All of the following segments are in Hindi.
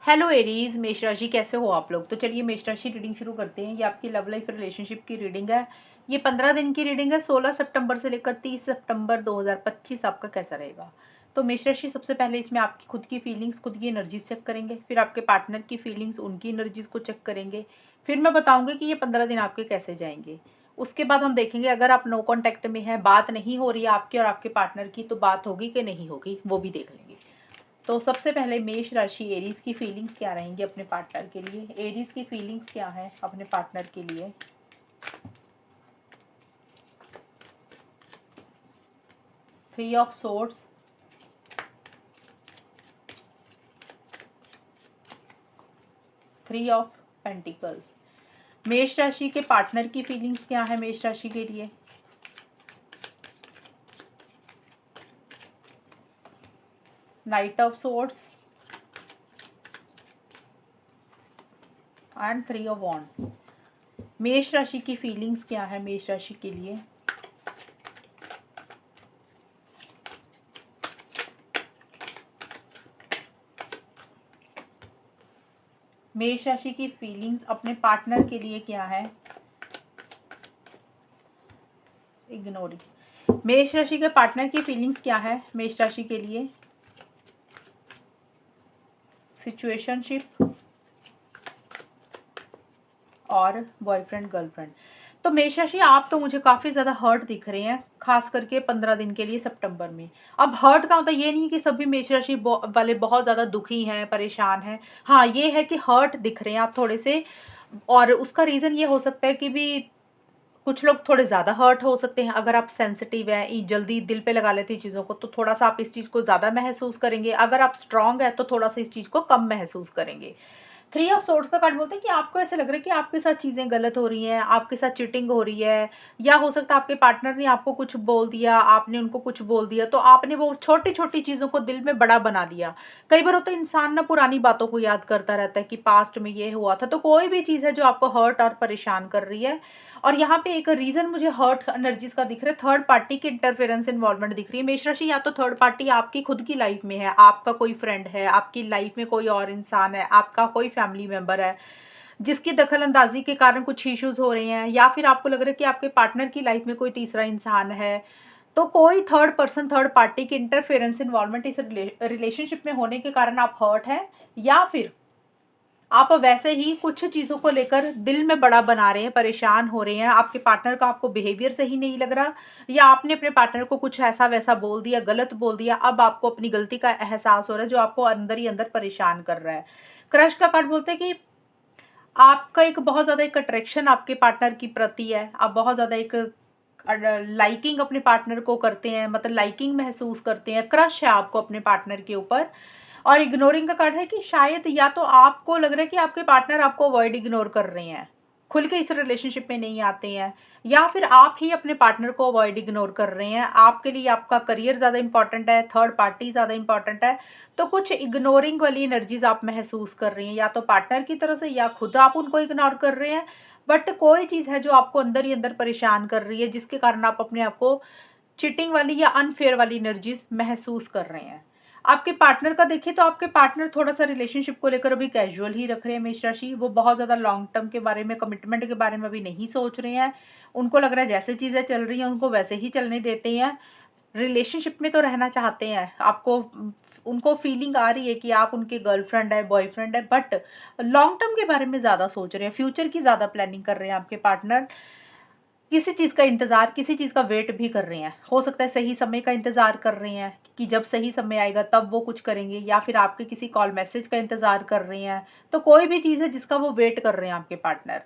हेलो एरीज, मेष राशि कैसे हो आप लोग। तो चलिए मेष राशि रीडिंग शुरू करते हैं। ये आपकी लव लाइफ रिलेशनशिप की रीडिंग है। ये 15 दिन की रीडिंग है। 16 सितंबर से लेकर 30 सितंबर 2025 आपका कैसा रहेगा। तो मेष राशि सबसे पहले इसमें आपकी खुद की फीलिंग्स, खुद की एनर्जीज चेक करेंगे। फिर आपके पार्टनर की फीलिंग्स, उनकी एनर्जीज को चेक करेंगे। फिर मैं बताऊंगी कि ये 15 दिन आपके कैसे जाएंगे। उसके बाद हम देखेंगे अगर आप नो कॉन्टैक्ट में हैं, बात नहीं हो रही है आपकी और आपके पार्टनर की, तो बात होगी कि नहीं होगी वो भी देख लेंगे। तो सबसे पहले मेष राशि एरीज की फीलिंग्स क्या रहेंगी अपने पार्टनर के लिए। एरीज की फीलिंग्स क्या है अपने पार्टनर के लिए। Three of swords, three of pentacles. मेष राशि के पार्टनर की फीलिंग्स क्या है मेष राशि के लिए। Night of swords and three of wands. मेष राशि की फीलिंग्स क्या है मेष राशि के लिए। मेष राशि की फीलिंग्स अपने पार्टनर के लिए क्या है। इग्नोरिंग। मेष राशि के पार्टनर की फीलिंग्स क्या है मेष राशि के लिए। सिचुएशनशिप और बॉयफ्रेंड गर्लफ्रेंड। तो मेष राशि आप तो मुझे काफ़ी ज़्यादा हर्ट दिख रहे हैं, खास करके 15 दिन के लिए सितंबर में। अब हर्ट का मतलब ये नहीं कि सभी मेष राशि वाले बहुत ज़्यादा दुखी हैं, परेशान हैं। हाँ, ये है कि हर्ट दिख रहे हैं आप थोड़े से। और उसका रीज़न ये हो सकता है कि भी कुछ लोग थोड़े ज़्यादा हर्ट हो सकते हैं। अगर आप सेंसिटिव हैं, जल्दी दिल पे लगा लेते हैं चीज़ों को, तो थोड़ा सा आप इस चीज़ को ज़्यादा महसूस करेंगे। अगर आप स्ट्रांग है तो थोड़ा सा इस चीज़ को कम महसूस करेंगे। थ्री ऑफ सोर्ड्स का कार्ड बोलते हैं कि आपको ऐसा लग रहा है कि आपके साथ चीज़ें गलत हो रही हैं, आपके साथ चीटिंग हो रही है, या हो सकता है आपके पार्टनर ने आपको कुछ बोल दिया, आपने उनको कुछ बोल दिया, तो आपने वो छोटी छोटी चीज़ों को दिल में बड़ा बना दिया। कई बार होता है इंसान ना पुरानी बातों को याद करता रहता है कि पास्ट में ये हुआ था। तो कोई भी चीज़ है जो आपको हर्ट और परेशान कर रही है। और यहाँ पे एक रीजन मुझे हर्ट एनर्जीज का दिख रहा है, थर्ड पार्टी की इंटरफेरेंस इन्वॉल्वमेंट दिख रही है मेष राशि। या तो थर्ड पार्टी आपकी खुद की लाइफ में है, आपका कोई फ्रेंड है, आपकी लाइफ में कोई और इंसान है, आपका कोई फैमिली मेंबर है जिसकी दखल अंदाजी के कारण कुछ इश्यूज हो रहे हैं, या फिर आपको लग रहा है कि आपके पार्टनर की लाइफ में कोई तीसरा इंसान है। तो कोई थर्ड पर्सन, थर्ड पार्टी की इंटरफेरेंस इन्वॉल्वमेंट इस रिलेशनशिप में होने के कारण आप हर्ट हैं, या फिर आप वैसे ही कुछ चीज़ों को लेकर दिल में बड़ा बना रहे हैं, परेशान हो रहे हैं। आपके पार्टनर का आपको बिहेवियर सही नहीं लग रहा, या आपने अपने पार्टनर को कुछ ऐसा वैसा बोल दिया, गलत बोल दिया। अब आपको अपनी गलती का एहसास हो रहा है जो आपको अंदर ही अंदर परेशान कर रहा है। क्रश का कार्ड बोलते हैं कि आपका एक बहुत ज़्यादा एक अट्रैक्शन आपके पार्टनर की प्रति है। आप बहुत ज़्यादा एक लाइकिंग अपने पार्टनर को करते हैं, मतलब लाइकिंग महसूस करते हैं, क्रश है आपको अपने पार्टनर के ऊपर। और इग्नोरिंग का कार्ड है कि शायद या तो आपको लग रहा है कि आपके पार्टनर आपको अवॉइड इग्नोर कर रहे हैं, खुल के इस रिलेशनशिप में नहीं आते हैं, या फिर आप ही अपने पार्टनर को अवॉइड इग्नोर कर रहे हैं। आपके लिए आपका करियर ज़्यादा इंपॉर्टेंट है, थर्ड पार्टी ज़्यादा इंपॉर्टेंट है। तो कुछ इग्नोरिंग वाली एनर्जीज आप महसूस कर रही हैं, या तो पार्टनर की तरफ से या खुद आप उनको इग्नोर कर रहे हैं। बट कोई चीज़ है जो आपको अंदर ही अंदर परेशान कर रही है, जिसके कारण आप अपने आप को चीटिंग वाली या अनफेयर वाली एनर्जीज महसूस कर रहे हैं। आपके पार्टनर का देखिए तो आपके पार्टनर थोड़ा सा रिलेशनशिप को लेकर अभी कैजुअल ही रख रहे हैं मेष राशि। वो बहुत ज़्यादा लॉन्ग टर्म के बारे में, कमिटमेंट के बारे में अभी नहीं सोच रहे हैं। उनको लग रहा है जैसे चीज़ें चल रही हैं उनको वैसे ही चलने देते हैं। रिलेशनशिप में तो रहना चाहते हैं, आपको उनको फीलिंग आ रही है कि आप उनके गर्लफ्रेंड है, बॉयफ्रेंड है, बट लॉन्ग टर्म के बारे में ज़्यादा सोच रहे हैं, फ्यूचर की ज़्यादा प्लानिंग कर रहे हैं आपके पार्टनर। किसी चीज़ का इंतज़ार, किसी चीज़ का वेट भी कर रहे हैं। हो सकता है सही समय का इंतज़ार कर रहे हैं कि जब सही समय आएगा तब वो कुछ करेंगे, या फिर आपके किसी कॉल मैसेज का इंतज़ार कर रहे हैं। तो कोई भी चीज़ है जिसका वो वेट कर रहे हैं आपके पार्टनर।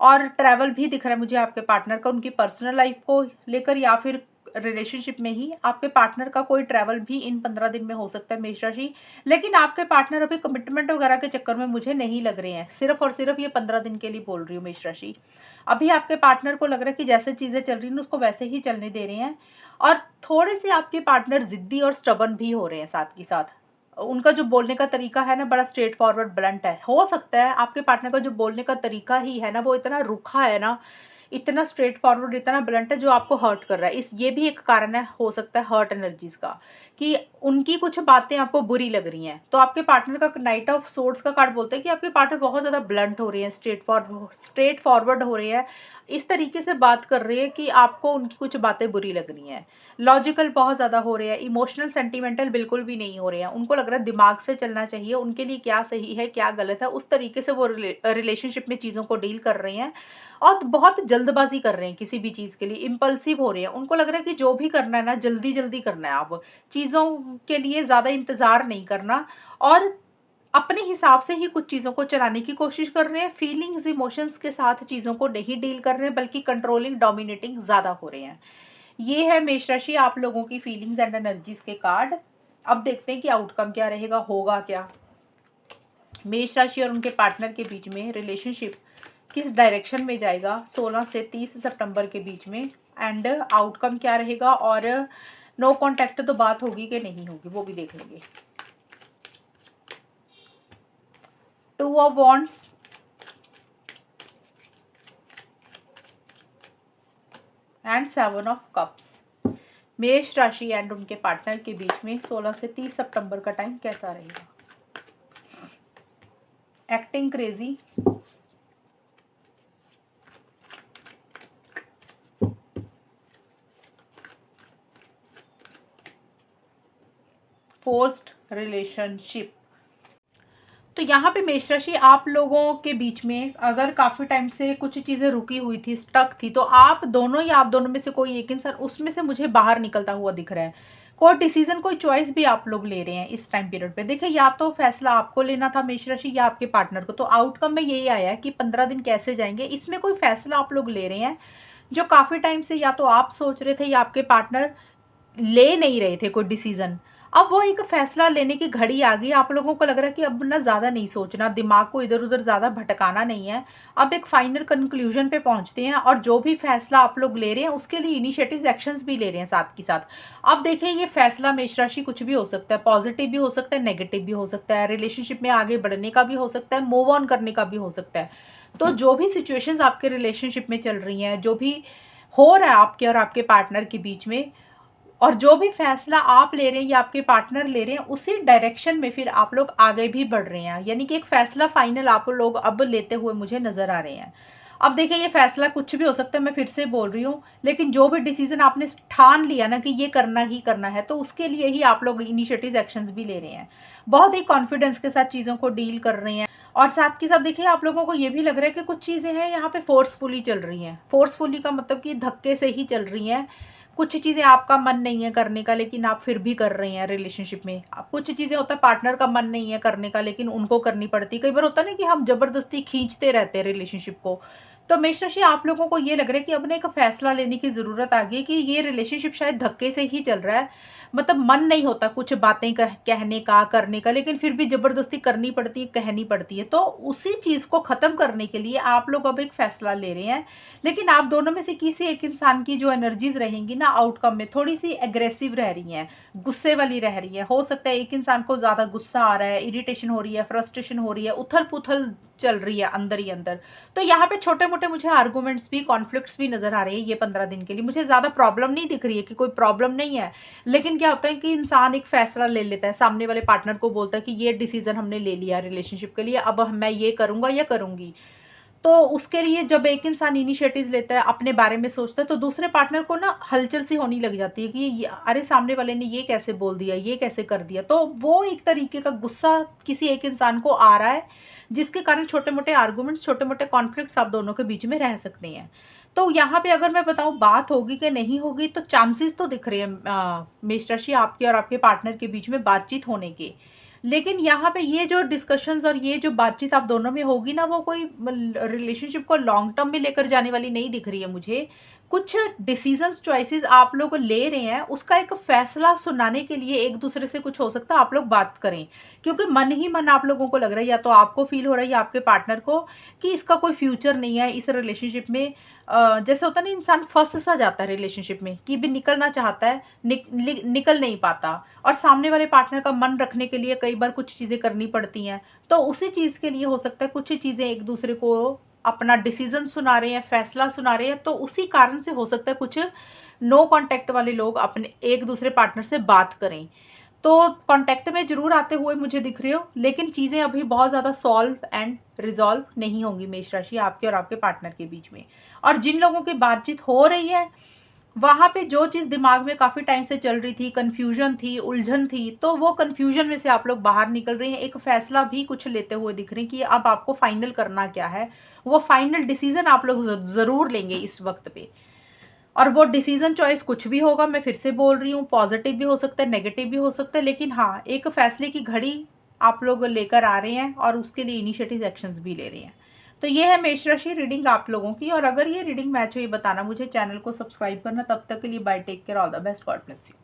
और ट्रैवल भी दिख रहा है मुझे आपके पार्टनर का, उनकी पर्सनल लाइफ को लेकर, या फिर रिलेशनशिप में ही आपके पार्टनर का कोई ट्रैवल भी इन 15 दिन में हो सकता है मेष राशि। लेकिन आपके पार्टनर अभी कमिटमेंट वगैरह के चक्कर में मुझे नहीं लग रहे हैं, सिर्फ और सिर्फ ये 15 दिन के लिए बोल रही हूँ मेष राशि। अभी आपके पार्टनर को लग रहा है कि जैसे चीज़ें चल रही हैं उसको वैसे ही चलने दे रहे हैं। और थोड़े से आपके पार्टनर जिद्दी और स्टबन भी हो रहे हैं साथ के साथ। उनका जो बोलने का तरीका है ना, बड़ा स्ट्रेट फॉरवर्ड ब्लंट है। हो सकता है आपके पार्टनर का जो बोलने का तरीका ही है ना, वो इतना रूखा है ना, इतना स्ट्रेट फॉरवर्ड, इतना ब्लंट है, जो आपको हर्ट कर रहा है। इस ये भी एक कारण है, हो सकता है हर्ट एनर्जीज का, कि उनकी कुछ बातें आपको बुरी लग रही हैं। तो आपके पार्टनर का नाइट ऑफ सोर्ड्स का कार्ड बोलता है कि आपके पार्टनर बहुत ज़्यादा ब्लंट हो रहे हैं, स्ट्रेट फॉरवर्ड हो रहे हैं, इस तरीके से बात कर रहे हैं कि आपको उनकी कुछ बातें बुरी लग रही हैं। लॉजिकल बहुत ज़्यादा हो रहे हैं, इमोशनल सेंटिमेंटल बिल्कुल भी नहीं हो रहे हैं। उनको लग रहा है दिमाग से चलना चाहिए, उनके लिए क्या सही है क्या गलत है, उस तरीके से वो रिलेशनशिप में चीज़ों को डील कर रहे हैं। और बहुत जल्दबाजी कर रहे हैं किसी भी चीज़ के लिए, इम्पल्सिव हो रहे हैं। उनको लग रहा है कि जो भी करना है ना जल्दी जल्दी करना है, अब चीज़ों के लिए ज़्यादा इंतज़ार नहीं करना, और अपने हिसाब से ही कुछ चीज़ों को चलाने की कोशिश कर रहे हैं। फीलिंग्स इमोशंस के साथ चीज़ों को नहीं डील कर रहे हैं, बल्कि कंट्रोलिंग डोमिनेटिंग ज़्यादा हो रहे हैं। ये है मेष राशि आप लोगों की फीलिंग्स एंड एनर्जीज के कार्ड। अब देखते हैं कि आउटकम क्या रहेगा, होगा क्या। मेष राशि और उनके पार्टनर के बीच में रिलेशनशिप किस डायरेक्शन में जाएगा 16 से 30 सितंबर के बीच में, एंड आउटकम क्या रहेगा, और नो कॉन्टैक्ट तो बात होगी कि नहीं होगी वो भी देख लेंगे। 2 of wands, and 7 of cups. मेष राशि एंड उनके पार्टनर के बीच में 16 से 30 सितंबर का टाइम कैसा रहेगा। Acting crazy, forced relationship. तो यहाँ पे मेष राशि आप लोगों के बीच में अगर काफ़ी टाइम से कुछ चीज़ें रुकी हुई थी, स्टक थी, तो आप दोनों या आप दोनों में से कोई एक इंसान उसमें से मुझे बाहर निकलता हुआ दिख रहा है। कोई डिसीजन, कोई चॉइस भी आप लोग ले रहे हैं इस टाइम पीरियड पे। देखिए, या तो फैसला आपको लेना था मेष राशि या आपके पार्टनर को। तो आउटकम में यही आया है कि 15 दिन कैसे जाएंगे, इसमें कोई फैसला आप लोग ले रहे हैं जो काफ़ी टाइम से या तो आप सोच रहे थे या आपके पार्टनर ले नहीं रहे थे कोई डिसीजन। अब वो एक फैसला लेने की घड़ी आ गई, आप लोगों को लग रहा है कि अब ना ज़्यादा नहीं सोचना, दिमाग को इधर उधर ज़्यादा भटकाना नहीं है। अब एक फाइनल कंक्लूजन पे पहुंचते हैं, और जो भी फैसला आप लोग ले रहे हैं उसके लिए इनिशिएटिव्स एक्शंस भी ले रहे हैं साथ के साथ। अब देखिए, ये फैसला मेष राशि कुछ भी हो सकता है, पॉजिटिव भी हो सकता है, नेगेटिव भी हो सकता है, रिलेशनशिप में आगे बढ़ने का भी हो सकता है, मूव ऑन करने का भी हो सकता है। तो जो भी सिचुएशंस आपके रिलेशनशिप में चल रही हैं, जो भी हो रहा है आपके और आपके पार्टनर के बीच में, और जो भी फैसला आप ले रहे हैं या आपके पार्टनर ले रहे हैं, उसी डायरेक्शन में फिर आप लोग आगे भी बढ़ रहे हैं। यानी कि एक फैसला फाइनल आप लोग अब लेते हुए मुझे नजर आ रहे हैं। अब देखिए, ये फैसला कुछ भी हो सकता है, मैं फिर से बोल रही हूँ, लेकिन जो भी डिसीजन आपने ठान लिया ना कि ये करना ही करना है, तो उसके लिए ही आप लोग इनिशिएटिव एक्शंस भी ले रहे हैं। बहुत ही कॉन्फिडेंस के साथ चीज़ों को डील कर रहे हैं। और साथ के साथ देखिए, आप लोगों को ये भी लग रहा है कि कुछ चीज़ें हैं यहाँ पे फोर्सफुली चल रही हैं। फोर्सफुली का मतलब कि धक्के से ही चल रही हैं। कुछ चीज़ें आपका मन नहीं है करने का, लेकिन आप फिर भी कर रहे हैं रिलेशनशिप में। अब कुछ चीज़ें होता है पार्टनर का मन नहीं है करने का, लेकिन उनको करनी पड़ती है। कई बार होता है ना कि हम ज़बरदस्ती खींचते रहते हैं रिलेशनशिप को। तो मेष राशि आप लोगों को ये लग रहा है कि अब ना एक फैसला लेने की ज़रूरत आ गई है कि ये रिलेशनशिप शायद धक्के से ही चल रहा है। मतलब मन नहीं होता कुछ बातें कहने का, करने का, लेकिन फिर भी ज़बरदस्ती करनी पड़ती है, कहनी पड़ती है। तो उसी चीज़ को ख़त्म करने के लिए आप लोग अब एक फ़ैसला ले रहे हैं। लेकिन आप दोनों में से किसी एक इंसान की जो एनर्जीज रहेंगी ना आउटकम में, थोड़ी सी एग्रेसिव रह रही हैं, गुस्से वाली रह रही है। हो सकता है एक इंसान को ज़्यादा गुस्सा आ रहा है, इरिटेशन हो रही है, फ्रस्ट्रेशन हो रही है, उथल पुथल चल रही है अंदर ही अंदर। तो यहाँ पे छोटे मोटे मुझे आर्गूमेंट्स भी, कॉन्फ्लिक्ट्स भी नजर आ रहे हैं ये 15 दिन के लिए। मुझे ज़्यादा प्रॉब्लम नहीं दिख रही है कि कोई प्रॉब्लम नहीं है, लेकिन क्या होता है कि इंसान एक फैसला ले लेता है, सामने वाले पार्टनर को बोलता है कि ये डिसीजन हमने ले लिया रिलेशनशिप के लिए, अब मैं ये करूँगा या करूँगी। तो उसके लिए जब एक इंसान इनिशिएटिव लेता है, अपने बारे में सोचता है, तो दूसरे पार्टनर को ना हलचल सी होने लग जाती है कि अरे सामने वाले ने ये कैसे बोल दिया, ये कैसे कर दिया। तो वो एक तरीके का गुस्सा किसी एक इंसान को आ रहा है, जिसके कारण छोटे मोटे आर्गूमेंट्स, छोटे मोटे कॉन्फ्लिक्ट्स आप दोनों के बीच में रह सकते हैं। तो यहाँ पे अगर मैं बताऊँ बात होगी कि नहीं होगी, तो चांसेस तो दिख रहे हैं मेष राशि आपके और आपके पार्टनर के बीच में बातचीत होने के। लेकिन यहाँ पे ये जो डिस्कशंस और ये जो बातचीत आप दोनों में होगी ना, वो कोई रिलेशनशिप को लॉन्ग टर्म में लेकर जाने वाली नहीं दिख रही है मुझे। कुछ डिसीजंस, चॉइसेस आप लोग ले रहे हैं, उसका एक फैसला सुनाने के लिए एक दूसरे से कुछ हो सकता है आप लोग बात करें। क्योंकि मन ही मन आप लोगों को लग रहा है, या तो आपको फील हो रहा है या आपके पार्टनर को, कि इसका कोई फ्यूचर नहीं है इस रिलेशनशिप में। जैसे होता है ना, इंसान फंस सा जाता है रिलेशनशिप में, कि भी निकलना चाहता है, निकल नहीं पाता, और सामने वाले पार्टनर का मन रखने के लिए कई बार कुछ चीज़ें करनी पड़ती हैं। तो उसी चीज़ के लिए हो सकता है कुछ चीज़ें एक दूसरे को अपना डिसीजन सुना रहे हैं, फैसला सुना रहे हैं, तो उसी कारण से हो सकता है कुछ नो कांटेक्ट वाले लोग अपने एक दूसरे पार्टनर से बात करें। तो कांटेक्ट में ज़रूर आते हुए मुझे दिख रहे हो, लेकिन चीज़ें अभी बहुत ज़्यादा सॉल्व एंड रिज़ॉल्व नहीं होंगी मेष राशि, आपके और आपके पार्टनर के बीच में। और जिन लोगों की बातचीत हो रही है, वहाँ पे जो चीज़ दिमाग में काफ़ी टाइम से चल रही थी, कन्फ्यूज़न थी, उलझन थी, तो वो कन्फ्यूज़न में से आप लोग बाहर निकल रहे हैं। एक फ़ैसला भी कुछ लेते हुए दिख रहे हैं कि अब आपको फाइनल करना क्या है। वो फाइनल डिसीज़न आप लोग ज़रूर लेंगे इस वक़्त पे। और वो डिसीज़न चॉइस कुछ भी होगा, मैं फिर से बोल रही हूँ, पॉज़िटिव भी हो सकता है, नेगेटिव भी हो सकता है, लेकिन हाँ, एक फ़ैसले की घड़ी आप लोग लेकर आ रहे हैं और उसके लिए इनिशिएटिव एक्शंस भी ले रहे हैं। तो ये है मेष राशि रीडिंग आप लोगों की, और अगर ये रीडिंग मैच हो ये बताना मुझे, चैनल को सब्सक्राइब करना। तब तक के लिए bye, take care, all the best, God bless you.